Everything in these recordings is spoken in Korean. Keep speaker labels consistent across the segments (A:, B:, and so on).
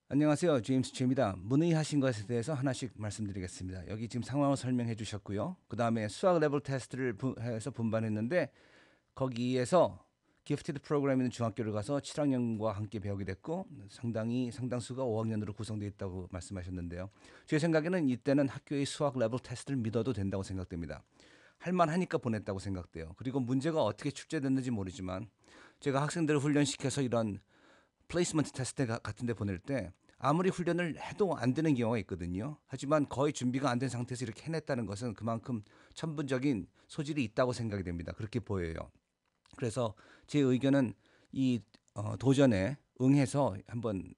A: 안녕하세요. 제임스 최입니다. 문의하신 것에 대해서 하나씩 말씀드리겠습니다. 여기 지금 상황을 설명해 주셨고요. 그 다음에 수학 레벨 테스트를 해서 분반했는데 거기에서 기프티드 프로그램 있는 중학교를 가서 7학년과 함께 배우게 됐고 상당수가 5학년으로 구성되어 있다고 말씀하셨는데요. 제 생각에는 이때는 학교의 수학 레벨 테스트를 믿어도 된다고 생각됩니다. 할만하니까 보냈다고 생각돼요. 그리고 문제가 어떻게 출제됐는지 모르지만 제가 학생들을 훈련시켜서 이런 플레이스먼트 테스트 같은 데 보낼 때 아무리 훈련을 해도 안 되는 경우가 있거든요. 하지만 거의 준비가 안 된 상태에서 이렇게 해냈다는 것은 그만큼 천분적인 소질이 있다고 생각이 됩니다. 그렇게 보여요. 그래서 제 의견은 이 도전에 응해서 한번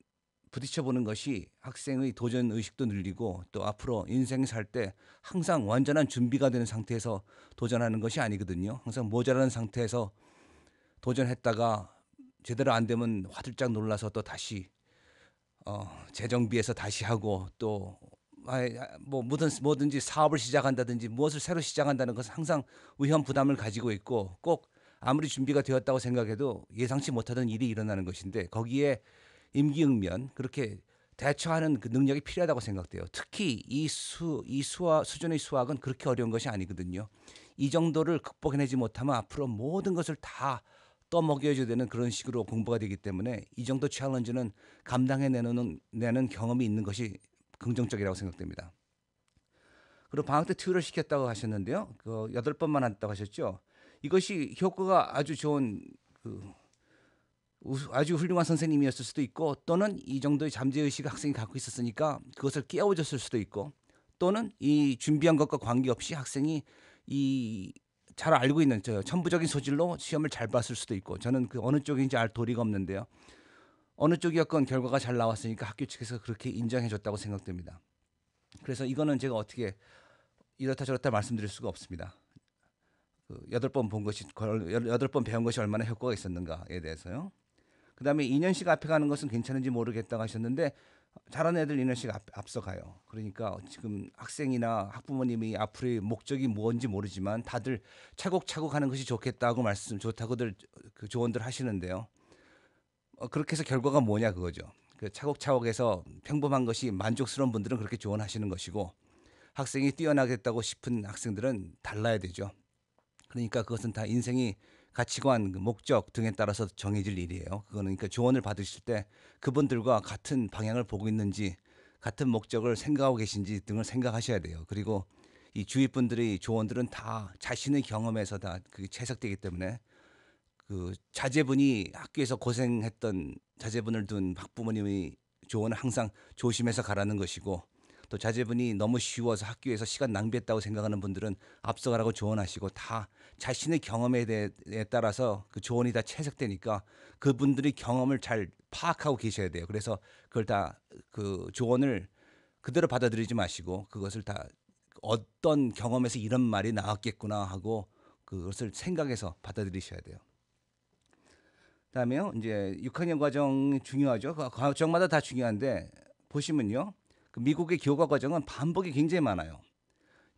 A: 부딪혀 보는 것이 학생의 도전 의식도 늘리고 또 앞으로 인생 살 때 항상 완전한 준비가 되는 상태에서 도전하는 것이 아니거든요. 항상 모자라는 상태에서 도전했다가 제대로 안 되면 화들짝 놀라서 또 다시 재정비해서 다시 하고 또 뭐 뭐든지 사업을 시작한다든지 무엇을 새로 시작한다는 것은 항상 위험 부담을 가지고 있고 꼭 아무리 준비가 되었다고 생각해도 예상치 못하던 일이 일어나는 것인데 거기에 임기응변 그렇게 대처하는 그 능력이 필요하다고 생각돼요. 특히 이 수학 수준의 수학은 그렇게 어려운 것이 아니거든요. 이 정도를 극복해내지 못하면 앞으로 모든 것을 다 떠먹여줘야 되는 그런 식으로 공부가 되기 때문에 이 정도 챌린지는 감당해내는 경험이 있는 것이 긍정적이라고 생각됩니다. 그리고 방학 때 튜를 시켰다고 하셨는데요. 그 8번만 한다고 하셨죠. 이것이 효과가 아주 좋은 그 아주 훌륭한 선생님이었을 수도 있고 또는 이 정도의 잠재의식을 학생이 갖고 있었으니까 그것을 깨워줬을 수도 있고 또는 이 준비한 것과 관계없이 학생이 이 잘 알고 있는 저 천부적인 소질로 시험을 잘 봤을 수도 있고 저는 그 어느 쪽인지 알 도리가 없는데요. 어느 쪽이었건 결과가 잘 나왔으니까 학교 측에서 그렇게 인정해 줬다고 생각됩니다. 그래서 이거는 제가 어떻게 이렇다 저렇다 말씀드릴 수가 없습니다. 그 8번 본 것이 8번 배운 것이 얼마나 효과가 있었는가에 대해서요. 그다음에 2년씩 앞에 가는 것은 괜찮은지 모르겠다고 하셨는데 잘하는 애들 2년씩 앞서가요. 그러니까 지금 학생이나 학부모님이 앞으로의 목적이 뭔지 모르지만 다들 차곡차곡 하는 것이 좋겠다고 좋다고들 그 조언들 하시는데요. 그렇게 해서 결과가 뭐냐 그거죠. 그 차곡차곡해서 평범한 것이 만족스러운 분들은 그렇게 조언하시는 것이고 학생이 뛰어나겠다고 싶은 학생들은 달라야 되죠. 그러니까 그것은 다 인생이 가치관, 그 목적 등에 따라서 정해질 일이에요. 그거는 그러니까 조언을 받으실 때 그분들과 같은 방향을 보고 있는지 같은 목적을 생각하고 계신지 등을 생각하셔야 돼요. 그리고 이 주위 분들의 조언들은 다 자신의 경험에서 다 그게 채석되기 때문에 그 자제분이 학교에서 고생했던 자제분을 둔 학부모님의 조언은 항상 조심해서 가라는 것이고 또 자제분이 너무 쉬워서 학교에서 시간 낭비했다고 생각하는 분들은 앞서가라고 조언하시고 다 자신의 경험에 대해 따라서 그 조언이 다 채색되니까 그분들의 경험을 잘 파악하고 계셔야 돼요. 그래서 그걸 다 그 조언을 그대로 받아들이지 마시고 그것을 다 어떤 경험에서 이런 말이 나왔겠구나 하고 그것을 생각해서 받아들이셔야 돼요. 그다음에요. 이제 6학년 과정이 중요하죠. 그 과정마다 다 중요한데 보시면요. 그 미국의 교과 과정은 반복이 굉장히 많아요.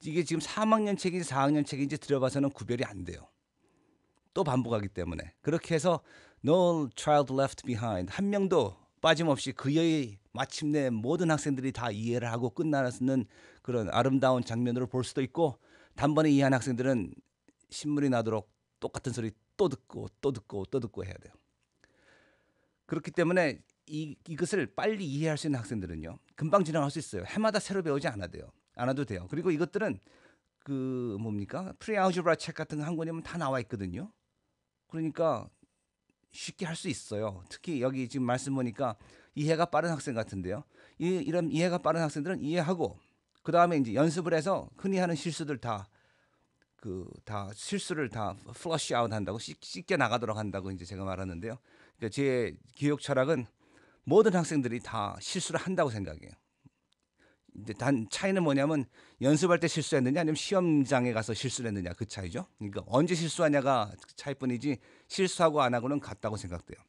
A: 이게 지금 3학년 책인지 4학년 책인지 들어봐서는 구별이 안 돼요. 또 반복하기 때문에. 그렇게 해서 No Child Left Behind 한 명도 빠짐없이 그의 마침내 모든 학생들이 다 이해를 하고 끝나는 그런 아름다운 장면으로 볼 수도 있고 단번에 이해한 학생들은 신물이 나도록 똑같은 소리 또 듣고 또 듣고 또 듣고 해야 돼요. 그렇기 때문에 이것을 빨리 이해할 수 있는 학생들은요. 금방 지나갈 수 있어요. 해마다 새로 배우지 않아도 돼요. 않아도 돼요. 그리고 이것들은 그 뭡니까? 프리알gebra 책 같은 거 한 권이면 다 나와 있거든요. 그러니까 쉽게 할 수 있어요. 특히 여기 지금 말씀 보니까 이해가 빠른 학생 같은데요. 이런 이해가 빠른 학생들은 이해하고 그 다음에 이제 연습을 해서 흔히 하는 실수들 다 실수를 다 플러시 아웃 한다고 씻겨 나가도록 한다고 이제 제가 말하는데요. 그러니까 제 교육 철학은 모든 학생들이 다 실수를 한다고 생각해요. 이제 단 차이는 뭐냐면 연습할 때 실수했느냐 아니면 시험장에 가서 실수를 했느냐 그 차이죠. 그러니까 언제 실수하냐가 차이뿐이지 실수하고 안 하고는 같다고 생각돼요.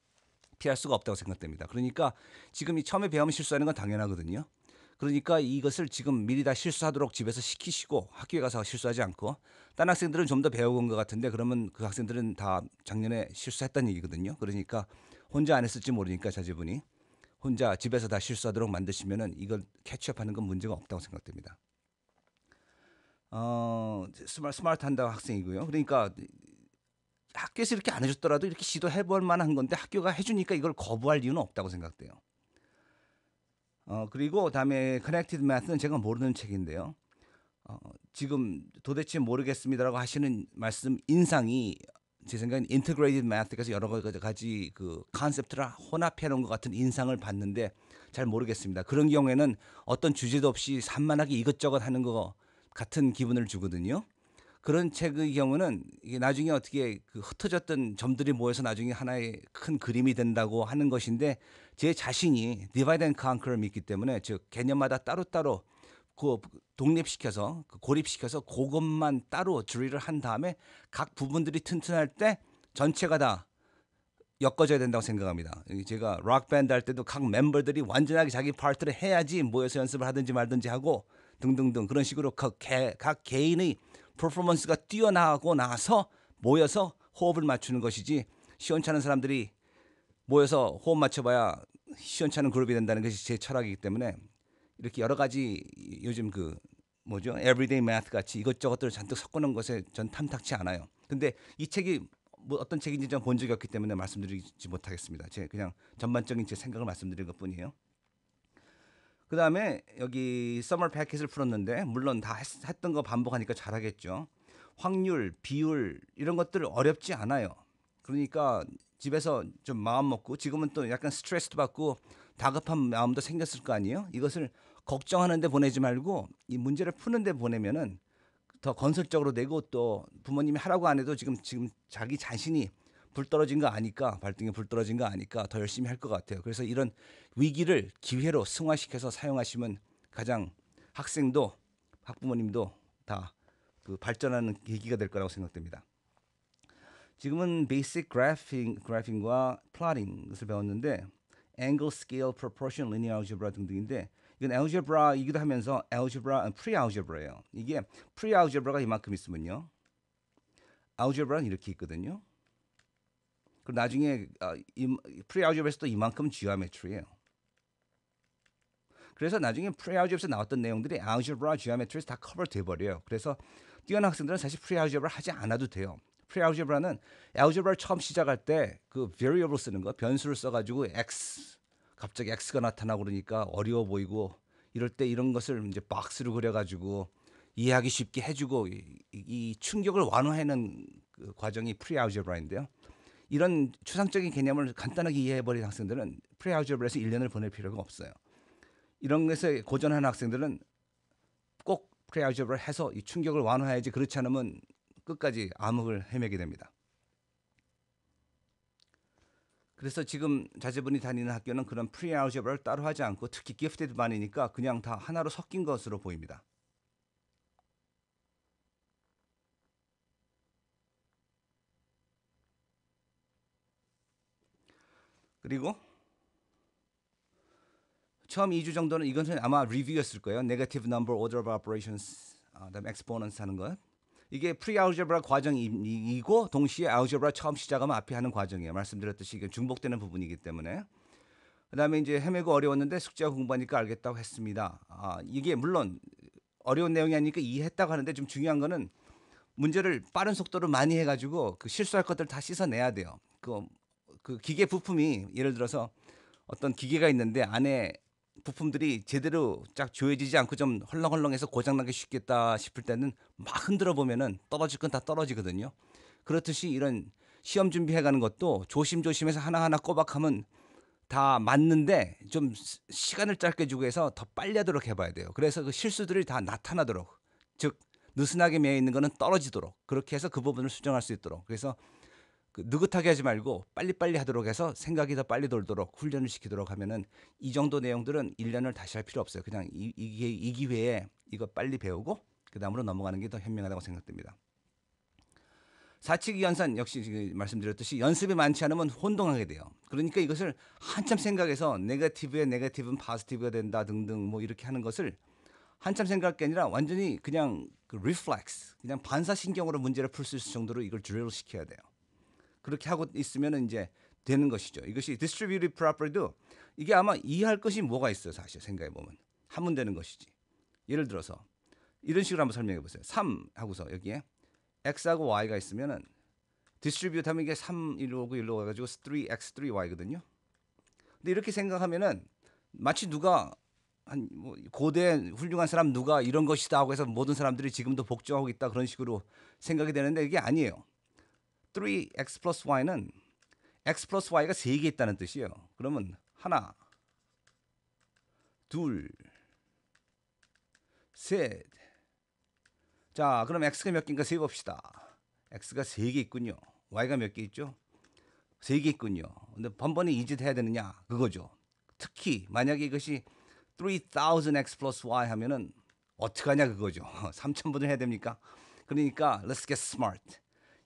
A: 피할 수가 없다고 생각됩니다. 그러니까 지금 이 처음에 배우면 실수하는 건 당연하거든요. 그러니까 이것을 지금 미리 다 실수하도록 집에서 시키시고 학교에 가서 실수하지 않고 딴 학생들은 좀 더 배워온 것 같은데 그러면 그 학생들은 다 작년에 실수했다는 얘기거든요. 그러니까 혼자 안 했을지 모르니까 자제분이 혼자 집에서 다 실수하도록 만드시면은 이걸 캐치업하는 건 문제가 없다고 생각됩니다. 스마트한다 학생이고요. 그러니까 학교에서 이렇게 안 해줬더라도 이렇게 시도해볼 만한 건데 학교가 해주니까 이걸 거부할 이유는 없다고 생각돼요. 그리고 다음에 Connected Math는 제가 모르는 책인데요. 지금 도대체 모르겠습니다라고 하시는 말씀 인상이 제 생각엔 Integrated Math에서 여러 가지 그 컨셉트를 혼합해 놓은 것 같은 인상을 받는데 잘 모르겠습니다. 그런 경우에는 어떤 주제도 없이 산만하게 이것저것 하는 것 같은 기분을 주거든요. 그런 책의 경우는 이게 나중에 어떻게 그 흩어졌던 점들이 모여서 나중에 하나의 큰 그림이 된다고 하는 것인데 제 자신이 디바이드 앤 컨커를 믿기 때문에 즉 개념마다 따로따로 그 독립시켜서 그 고립시켜서 그것만 따로 주의를 한 다음에 각 부분들이 튼튼할 때 전체가 다 엮어져야 된다고 생각합니다. 제가 락 밴드 할 때도 각 멤버들이 완전하게 자기 파트를 해야지 모여서 연습을 하든지 말든지 하고 등등등 그런 식으로 각 개인의 퍼포먼스가 뛰어나고 나서 모여서 호흡을 맞추는 것이지 시원찮은 사람들이 모여서 호흡 맞춰봐야 시원찮은 그룹이 된다는 것이 제 철학이기 때문에 이렇게 여러 가지 요즘 그 뭐죠? 에브리데이 매트 같이 이것저것들을 잔뜩 섞어놓은 것에 전 탐탁치 않아요. 근데 이 책이 뭐 어떤 책인지 전 본 적이 없기 때문에 말씀드리지 못하겠습니다. 제 그냥 전반적인 제 생각을 말씀드린 것뿐이에요. 그 다음에 여기 서머 패킷을 풀었는데 물론 다 했던 거 반복하니까 잘하겠죠. 확률, 비율 이런 것들 어렵지 않아요. 그러니까 집에서 좀 마음 먹고 지금은 또 약간 스트레스도 받고 다급한 마음도 생겼을 거 아니에요. 이것을 걱정하는데 보내지 말고 이 문제를 푸는데 보내면은 더 건설적으로 되고 또 부모님이 하라고 안 해도 지금 자기 자신이 불 떨어진 거 아니까 발등에 불 떨어진 거 아니까 더 열심히 할 것 같아요. 그래서 이런 위기를 기회로 승화시켜서 사용하시면 가장 학생도 학부모님도 다 그 발전하는 계기가 될 거라고 생각됩니다. 지금은 베이직 그래핑과 플로팅 것을 배웠는데 angle, scale, proportion, linear algebra 등등인데 이건 algebra이기도 하면서 algebra, pre-algebra예요. 이게 pre-algebra가 이만큼 있으면요. algebra는 이렇게 있거든요. 그리고 나중에 pre-algebra에서도 이만큼 geometry예요. 그래서 나중에 pre-algebra에서 나왔던 내용들이 algebra, geometry에서 다 커버 돼버려요. 그래서 뛰어난 학생들은 사실 pre-algebra 하지 않아도 돼요. pre-algebra는 algebra를 처음 시작할 때 그 variable 쓰는 거, 변수를 써가지고 갑자기 x가 나타나고 그러니까 어려워 보이고 이럴 때 이런 것을 이제 박스로 그려가지고 이해하기 쉽게 해주고 이 충격을 완화하는 그 과정이 pre-algebra인데요. 이런 추상적인 개념을 간단하게 이해해버린 학생들은 pre-algebra에서 1년을 보낼 필요가 없어요. 이런 것에 고전하는 학생들은 꼭 pre-algebra 해서 이 충격을 완화해야지 그렇지 않으면 끝까지 암흑을 헤매게 됩니다. 그래서 지금 자제분이 다니는 학교는 그런 pre-algebra를 따로 하지 않고 특히 gifted 반이니까 그냥 다 하나로 섞인 것으로 보입니다. 그리고 처음 2주 정도는 이것은 아마 리뷰였을 거예요. Negative number order of operations, 그다음에 exponents 하는 것. 이게 pre-algebra 과정이고 동시에 algebra 처음 시작하면 앞에 하는 과정이에요. 말씀드렸듯이 이게 중복되는 부분이기 때문에. 그다음에 이제 헤매고 어려웠는데 숙제하고 공부하니까 알겠다고 했습니다. 이게 물론 어려운 내용이 아니니까 이해했다고 하는데 좀 중요한 거는 문제를 빠른 속도로 많이 해가지고 그 실수할 것들 다 씻어내야 돼요. 그 기계 부품이 예를 들어서 어떤 기계가 있는데 안에 부품들이 제대로 쫙 조여지지 않고 좀 헐렁헐렁해서 고장나기 쉽겠다 싶을 때는 막 흔들어 보면은 떨어질 건 다 떨어지거든요. 그렇듯이 이런 시험 준비해가는 것도 조심조심해서 하나하나 꼬박하면 다 맞는데 좀 시간을 짧게 주고 해서 더 빨리 하도록 해봐야 돼요. 그래서 그 실수들이 다 나타나도록 즉 느슨하게 매여 있는 거는 떨어지도록 그렇게 해서 그 부분을 수정할 수 있도록 그래서 그 느긋하게 하지 말고 빨리빨리 하도록 해서 생각이 더 빨리 돌도록 훈련을 시키도록 하면은 이 정도 내용들은 1년을 다시 할 필요 없어요. 그냥 이 기회에 이거 빨리 배우고 그 다음으로 넘어가는 게 더 현명하다고 생각됩니다. 사칙 연산 역시 말씀드렸듯이 연습이 많지 않으면 혼동하게 돼요. 그러니까 이것을 한참 생각해서 네거티브에 네거티브는 파지티브가 된다 등등 뭐 이렇게 하는 것을 한참 생각할 게 아니라 완전히 그냥 그 리플렉스 그냥 반사신경으로 문제를 풀 수 있을 정도로 이걸 드릴 시켜야 돼요. 그렇게 하고 있으면 이제 되는 것이죠. 이것이 distributive property도 이게 아마 이해할 것이 뭐가 있어요. 사실 생각해 보면 하면 되는 것이지. 예를 들어서 이런 식으로 한번 설명해 보세요. 3 하고서 여기에 x하고 y가 있으면은 디스트리뷰트 하면 이게 3 일로 오고 일로 와가지고 3x 3y거든요. 근데 이렇게 생각하면은 마치 누가 뭐 고대 훌륭한 사람 누가 이런 것이다 하고 해서 모든 사람들이 지금도 복종하고 있다 그런 식으로 생각이 되는데 이게 아니에요. 3x 플러스 y는 x 플러스 y가 3개 있다는 뜻이에요. 그러면 하나, 둘, 셋. 자, 그럼 x가 몇 개인가 세봅시다. x가 3개 있군요. y가 몇 개 있죠? 3개 있군요. 근데 번번이 이 짓 해야 되느냐? 그거죠. 특히 만약에 이것이 3000x 플러스 y 하면은 어떡하냐 그거죠. 3000분을 해야 됩니까? 그러니까 let's get smart.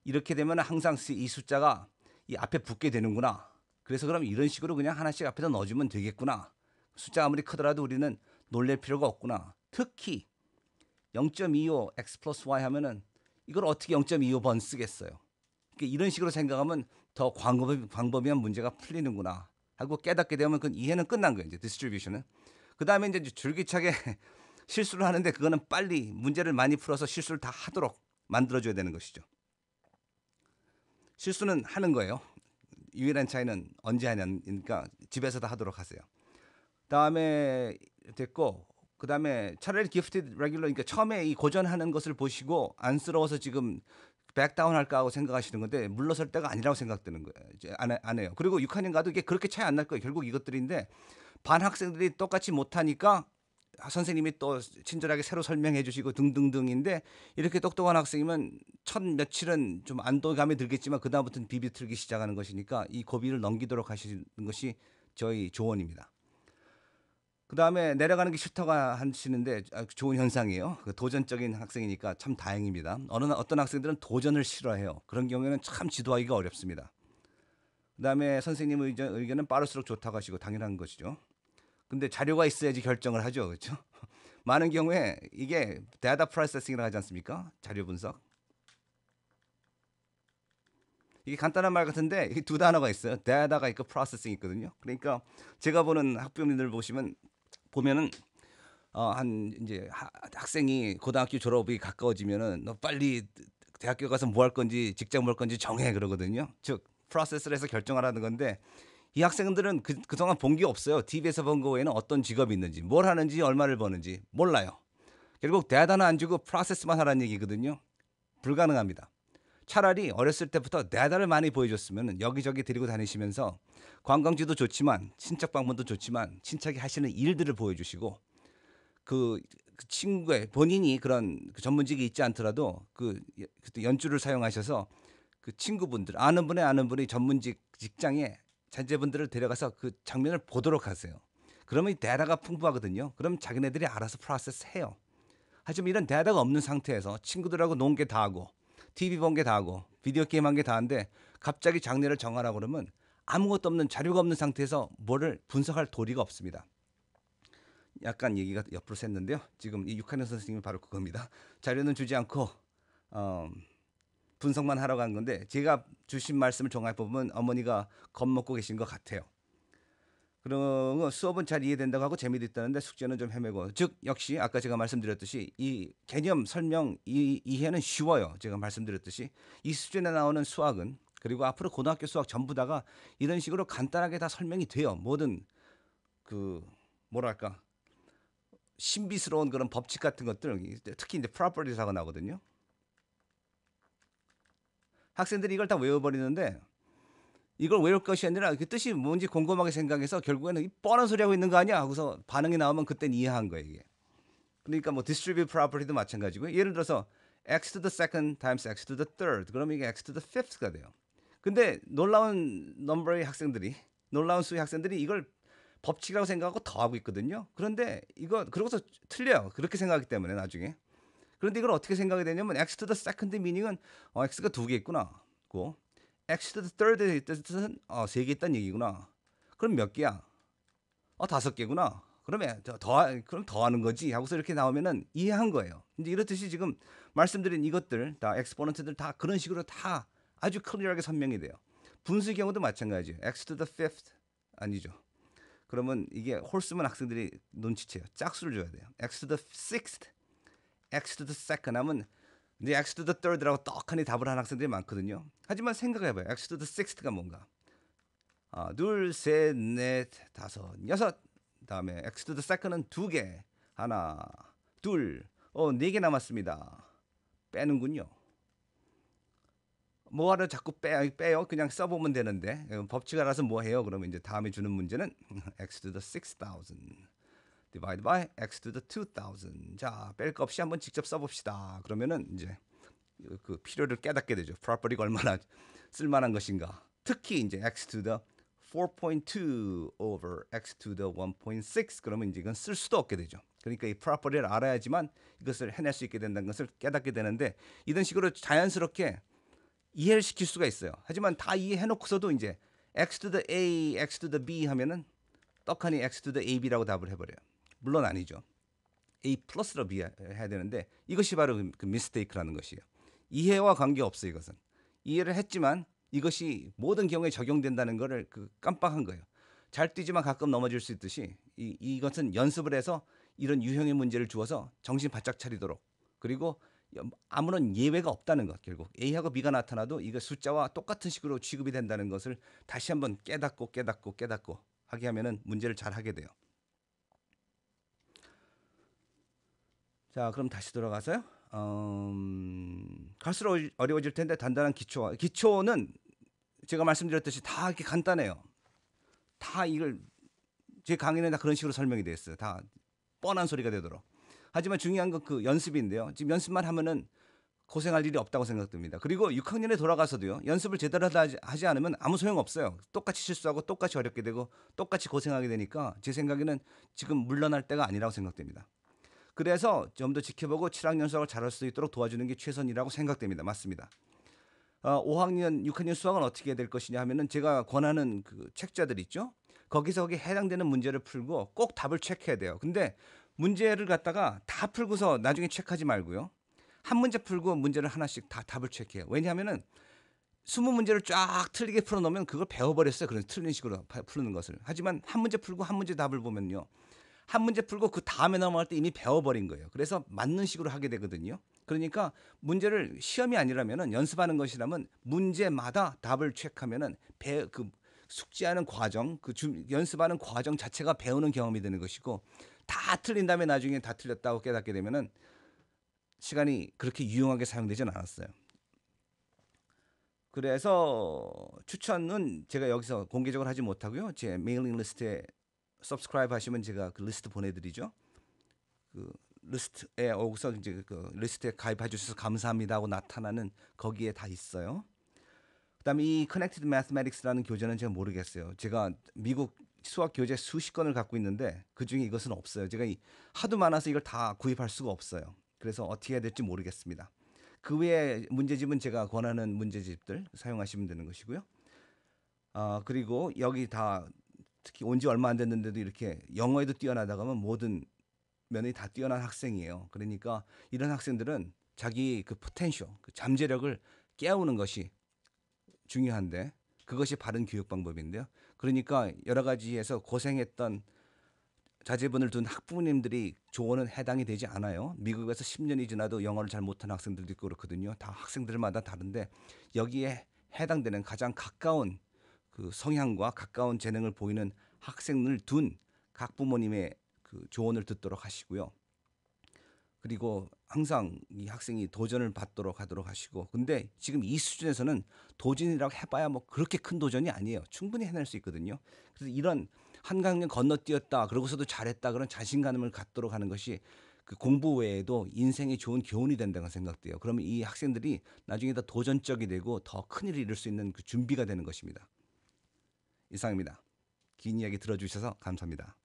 A: 이렇게 되면 항상 이 숫자가 이 앞에 붙게 되는구나. 그래서 그럼 이런 식으로 그냥 하나씩 앞에다 넣어주면 되겠구나. 숫자가 아무리 크더라도 우리는 놀랄 필요가 없구나. 특히 0.25 x 플러스 y 하면은 이걸 어떻게 0.25번 쓰겠어요. 그러니까 이런 식으로 생각하면 더 광범위한 문제가 풀리는구나 하고 깨닫게 되면 그 이해는 끝난 거예요. 이제 디스트리뷰션은. 그 다음에 이제 줄기차게 실수를 하는데 그거는 빨리 문제를 많이 풀어서 실수를 다 하도록 만들어줘야 되는 것이죠. 실수는 하는 거예요. 유일한 차이는 언제 하냐니까 집에서 다 하도록 하세요. 다음에 됐고 그 다음에 차라리 기프티드 레귤러 그러니까 처음에 이 고전하는 것을 보시고 안쓰러워서 지금 백다운 할까 하고 생각하시는 건데 물러설 때가 아니라고 생각되는 거예요. 이제 안 해요. 그리고 6학년 가도 이게 그렇게 차이 안 날 거예요. 결국 이것들인데 반 학생들이 똑같이 못하니까 선생님이 또 친절하게 새로 설명해 주시고 등등등인데 이렇게 똑똑한 학생이면 첫 며칠은 좀 안도감이 들겠지만 그다음부터는 비비틀기 시작하는 것이니까 이 고비를 넘기도록 하시는 것이 저희 조언입니다. 그 다음에 내려가는 게 싫다고 하시는데 좋은 현상이에요. 그 도전적인 학생이니까 참 다행입니다. 어떤 학생들은 도전을 싫어해요. 그런 경우에는 참 지도하기가 어렵습니다. 그 다음에 선생님 의견은 빠를수록 좋다고 하시고 당연한 것이죠. 근데 자료가 있어야지 결정을 하죠. 그렇죠? 많은 경우에 이게 데이터 프로세싱이라고 하지 않습니까? 자료 분석. 이게 간단한 말 같은데 이게 두 단어가 있어요. 데이터가 있고 프로세싱이 있거든요. 그러니까 제가 보는 학부모님들 보면은 한 이제 학생이 고등학교 졸업이 가까워지면은 너 빨리 대학교 가서 뭐 할 건지 직장 뭐 할 건지 정해 그러거든요. 즉 프로세스를 해서 결정하라는 건데 이 학생들은 그동안 본 게 없어요. TV에서 본 거 외에는 어떤 직업이 있는지 뭘 하는지 얼마를 버는지 몰라요. 결국 데이터는 안 주고 프로세스만 하라는 얘기거든요. 불가능합니다. 차라리 어렸을 때부터 데이터를 많이 보여줬으면 여기저기 데리고 다니시면서 관광지도 좋지만 친척 방문도 좋지만 친척이 하시는 일들을 보여주시고 그 친구의 본인이 그런 전문직이 있지 않더라도 그때 연줄을 사용하셔서 그 친구분들 아는 분이 전문직 직장에 자제분들을 데려가서 그 장면을 보도록 하세요. 그러면 이 데이터가 풍부하거든요. 그럼 자기네들이 알아서 프로세스 해요. 하지만 이런 데이터가 없는 상태에서 친구들하고 논 게 다 하고 TV 본 게 다 하고 비디오 게임 한 게 다 하는데 갑자기 장르를 정하라고 그러면 아무것도 없는 자료가 없는 상태에서 뭐를 분석할 도리가 없습니다. 약간 얘기가 옆으로 샜는데요. 지금 이 6학년 선생님이 바로 그겁니다. 자료는 주지 않고 분석만 하러 간 건데 제가 주신 말씀을 종합해 보면 어머니가 겁먹고 계신 것 같아요. 그럼 수업은 잘 이해된다고 하고 재미도 있다는데 숙제는 좀 헤매고 즉 역시 아까 제가 말씀드렸듯이 이 개념 설명 이해는 쉬워요. 제가 말씀드렸듯이 이 수준에 나오는 수학은 그리고 앞으로 고등학교 수학 전부 다가 이런 식으로 간단하게 다 설명이 돼요. 모든 그 뭐랄까 신비스러운 그런 법칙 같은 것들 특히 이제 프로퍼티라고 나오거든요. 학생들이 이걸 다 외워버리는데 이걸 외울 것이 아니라 그 뜻이 뭔지 곰곰하게 생각해서 결국에는 이 뻔한 소리 하고 있는 거 아니야 하고서 반응이 나오면 그땐 이해한 거예요 이게. 그러니까 뭐 distribute property도 마찬가지고 예를 들어서 x to the second times x to the third 그러면 이게 x to the fifth가 돼요. 근데 놀라운 넘버의 학생들이 놀라운 수의 학생들이 이걸 법칙이라고 생각하고 더 하고 있거든요. 그런데 이거 그러고서 틀려요. 그렇게 생각하기 때문에 나중에. 그런데 이걸 어떻게 생각이 되냐면 x to the second meaning은 x가 두 개 있구나. 고 x to the third의 뜻은 세 개 있다는 얘기구나. 그럼 몇 개야? 다섯 개구나. 그러면 그럼 더 하는 거지 하고서 이렇게 나오면은 이해한 거예요. 이제 이렇듯이 지금 말씀드린 이것들 다 엑스포넌트들 다 그런 식으로 다 아주 클리어하게 설명이 돼요. 분수의 경우도 마찬가지예요. x to the fifth 아니죠. 그러면 이게 홀수면 학생들이 눈치채요. 짝수를 줘야 돼요. x to the sixth, x to the second 하면 이제 x to the third라고 떡하니 답을 하는 학생들이 많거든요. 하지만 생각해봐요. x to the sixth가 뭔가? 둘, 셋, 넷, 다섯, 여섯. 다음에 x to the second은 두 개. 하나, 둘, 네 개 남았습니다. 빼는군요. 뭐하러 자꾸 빼요? 그냥 써보면 되는데 법칙 알아서 뭐 해요? 그러면 이제 다음에 주는 문제는 x to the 6,000 divide by x to the 2,000. 자, 뺄 거 없이 한번 직접 써봅시다. 그러면은 이제 그 필요를 깨닫게 되죠. property가 얼마나 쓸만한 것인가. 특히 이제 x to the 4.2 over x to the 1.6 그러면 이제 이건 쓸 수도 없게 되죠. 그러니까 이 property를 알아야지만 이것을 해낼 수 있게 된다는 것을 깨닫게 되는데 이런 식으로 자연스럽게 이해를 시킬 수가 있어요. 하지만 다 이해해놓고서도 이제 x to the a, x to the b 하면은 떡하니 x to the ab라고 답을 해버려요. 물론 아니죠. a 플러스로 b 해야 되는데 이것이 바로 그 미스테이크라는 것이에요. 이해와 관계없어요. 이것은. 이해를 했지만 이것이 모든 경우에 적용된다는 것을 깜빡한 거예요. 잘 뛰지만 가끔 넘어질 수 있듯이 이것은 연습을 해서 이런 유형의 문제를 주어서 정신 바짝 차리도록 그리고 아무런 예외가 없다는 것. 결국 A하고 B가 나타나도 이거 숫자와 똑같은 식으로 취급이 된다는 것을 다시 한번 깨닫고 하게 하면은 문제를 잘 하게 돼요. 자, 그럼 다시 돌아가서요. 갈수록 어려워질 텐데 단단한 기초는 제가 말씀드렸듯이 다 이렇게 간단해요. 다 이걸 제 강의는 다 그런 식으로 설명이 되어 있어요. 다 뻔한 소리가 되도록. 하지만 중요한 건 그 연습인데요. 지금 연습만 하면은 고생할 일이 없다고 생각됩니다. 그리고 6학년에 돌아가서도요. 연습을 제대로 하지 않으면 아무 소용 없어요. 똑같이 실수하고 똑같이 어렵게 되고 똑같이 고생하게 되니까 제 생각에는 지금 물러날 때가 아니라고 생각됩니다. 그래서 좀 더 지켜보고 7학년 수학을 잘할 수 있도록 도와주는 게 최선이라고 생각됩니다. 맞습니다. 5학년, 6학년 수학은 어떻게 될 것이냐 하면은 제가 권하는 그 책자들 있죠. 거기서 해당되는 문제를 풀고 꼭 답을 체크해야 돼요. 근데 문제를 갖다가 다 풀고서 나중에 체크하지 말고요. 한 문제 풀고 문제를 하나씩 다 답을 체크해요. 왜냐하면은 20문제를 쫙 틀리게 풀어놓으면 그걸 배워버렸어요. 그래서 틀린 식으로 푸는 것을. 하지만 한 문제 풀고 한 문제 답을 보면요. 한 문제 풀고 그 다음에 넘어갈 때 이미 배워버린 거예요. 그래서 맞는 식으로 하게 되거든요. 그러니까 문제를 시험이 아니라면은 연습하는 것이라면 문제마다 답을 체크하면은 그 숙지하는 과정, 연습하는 과정 자체가 배우는 경험이 되는 것이고 다 틀린 다음에 나중에 다 틀렸다고 깨닫게 되면은 시간이 그렇게 유용하게 사용되지는 않았어요. 그래서 추천은 제가 여기서 공개적으로 하지 못하고요. 제 메일링 리스트에 subscribe 하시면 제가 그 리스트 보내드리죠. 그 리스트에 오고서 이제 그 리스트에 가입해 주셔서 감사합니다 하고 나타나는 거기에 다 있어요. 그다음에 이 Connected Mathematics라는 교재는 제가 모르겠어요. 제가 미국 수학 교재 수십 권을 갖고 있는데 그 중에 이것은 없어요. 제가 하도 많아서 이걸 다 구입할 수가 없어요. 그래서 어떻게 해야 될지 모르겠습니다. 그 외에 문제집은 제가 권하는 문제집들 사용하시면 되는 것이고요. 그리고 여기 다 특히 온 지 얼마 안 됐는데도 이렇게 영어에도 뛰어나다가 하면 모든 면이 다 뛰어난 학생이에요. 그러니까 이런 학생들은 자기 그 포텐셜, 그 잠재력을 깨우는 것이 중요한데 그것이 바른 교육 방법인데요. 그러니까 여러 가지에서 고생했던 자제분을 둔 학부모님들이 조언은 해당이 되지 않아요. 미국에서 10년이 지나도 영어를 잘 못하는 학생들도 있고 그렇거든요. 다 학생들마다 다른데 여기에 해당되는 가장 가까운 그 성향과 가까운 재능을 보이는 학생을 둔 각 부모님의 그 조언을 듣도록 하시고요. 그리고 항상 이 학생이 도전을 받도록 하도록 하시고 근데 지금 이 수준에서는 도전이라고 해봐야 뭐 그렇게 큰 도전이 아니에요. 충분히 해낼 수 있거든요. 그래서 이런 한강을 건너뛰었다 그러고서도 잘했다 그런 자신감을 갖도록 하는 것이 그 공부 외에도 인생에 좋은 교훈이 된다고 생각돼요. 그러면 이 학생들이 나중에 더 도전적이 되고 더 큰일을 이룰 수 있는 그 준비가 되는 것입니다. 이상입니다. 긴 이야기 들어주셔서 감사합니다.